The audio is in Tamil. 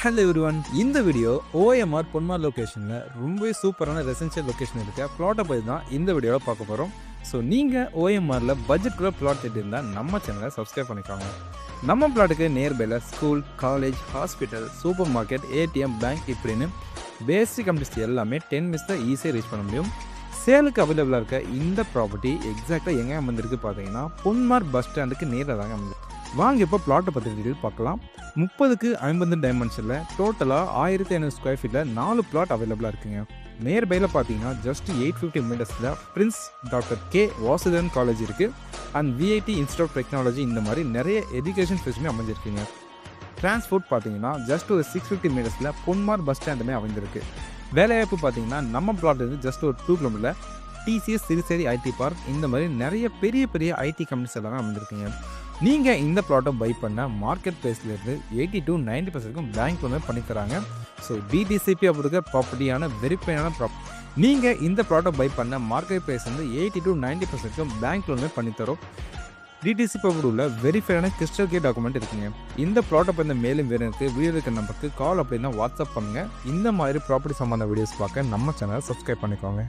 ஹலோ எவ்ரிவன், இந்த வீடியோ OMR பொன்மார் லொக்கேஷனில் ரொம்பவே சூப்பரான ரெசிடென்ஷியல் லொக்கேஷன் இருக்க பிளாட்டை பற்றி தான் இந்த வீடியோவில் பார்க்க போகிறோம். ஸோ நீங்கள் OMRல பட்ஜெட்குள்ளே பிளாட் இருந்தால் நம்ம சேனலை சப்ஸ்கிரைப் பண்ணிக்கோங்க. நம்ம பிளாட்டுக்கு நியர்பையில் school, college, hospital, super market, ATM, bank இப்படின்னு பேசிக் கம்யூனிஸ்ட் எல்லாமே 10 மினிட்ஸ் தான் ஈஸியாக ரீச் பண்ண முடியும். சேலுக்கு அவைலபிளாக இருக்க இந்த ப்ராப்பர்ட்டி எக்ஸாக்டாக எங்கே அமைந்திருக்கு பார்த்தீங்கன்னா பொன்மார் பஸ் ஸ்டாண்டுக்கு நேரில் தாங்க அமைந்திருக்கு. வாங்க இப்போ பிளாட்டை பற்றி டீட்டெயில் பார்க்கலாம். 30க்கு 50 டைமென்ஷனில் டோட்டலாக 1500 ஸ்கொயர் ஃபீட்டில் 4 பிளாட் அவைலபிளாக இருக்குங்க. நியர்பையில் பார்த்தீங்கன்னா ஜஸ்ட் 850 மீட்டர்ஸில் prince doctor K Vasudevan college இருக்குது and VIT institute of technology இந்த மாதிரி நிறைய எஜுகேஷன் ஃபெசிலிட்டி அமைஞ்சிருக்குங்க. டிரான்ஸ்போர்ட் பார்த்தீங்கன்னா ஜஸ்ட் ஒரு 650 மீட்டர்ஸில் பொன்மார் பஸ் ஸ்டாண்டுமே அமைந்திருக்கு. வேலைவாய்ப்பு பார்த்தீங்கன்னா நம்ம பிளாட்லேருந்து ஜஸ்ட் ஒரு 2 கிலோமீட்டரில் TCS சிறுசேரி IT பார்க் இந்த மாதிரி நிறைய பெரிய பெரிய IT கம்பெனிஸ் எல்லாமே அமைந்திருக்குங்க. நீங்கள் இந்த ப்ளாட்டை பை பண்ண மார்க்கெட் ப்ரைஸ்லேருந்து 80 to 90% பேங்க் லோன் பண்ணி தராங்க. ஸோ DTCP அப்படிங்கிற ப்ராப்பர்ட்டியான வெரிஃபைடான ப்ராப்பர்ட்டி. நீங்கள் இந்த ப்ளாட்டை பை பண்ண மார்க்கெட் ப்ரைஸ் வந்து 80 to 90% பேங்க் லோனுமே பண்ணித்தரோம். DTCP உள்ள வெரிஃபைடான கிறிஸ்டல் கே டாக்குமெண்ட் இருக்குங்க. இந்த ப்ளாட்டை பற்றி மேலும் வேறுக்கு வீடியோ இருக்க நம்பருக்கு கால் அப்படின்னா வாட்ஸ்அப் பண்ணுங்கள். இந்த மாதிரி ப்ராப்பர்ட்டி சம்மந்த வீடியோஸ் பார்க்க நம்ம சேனலை சப்ஸ்கிரைப் பண்ணிக்கோங்க.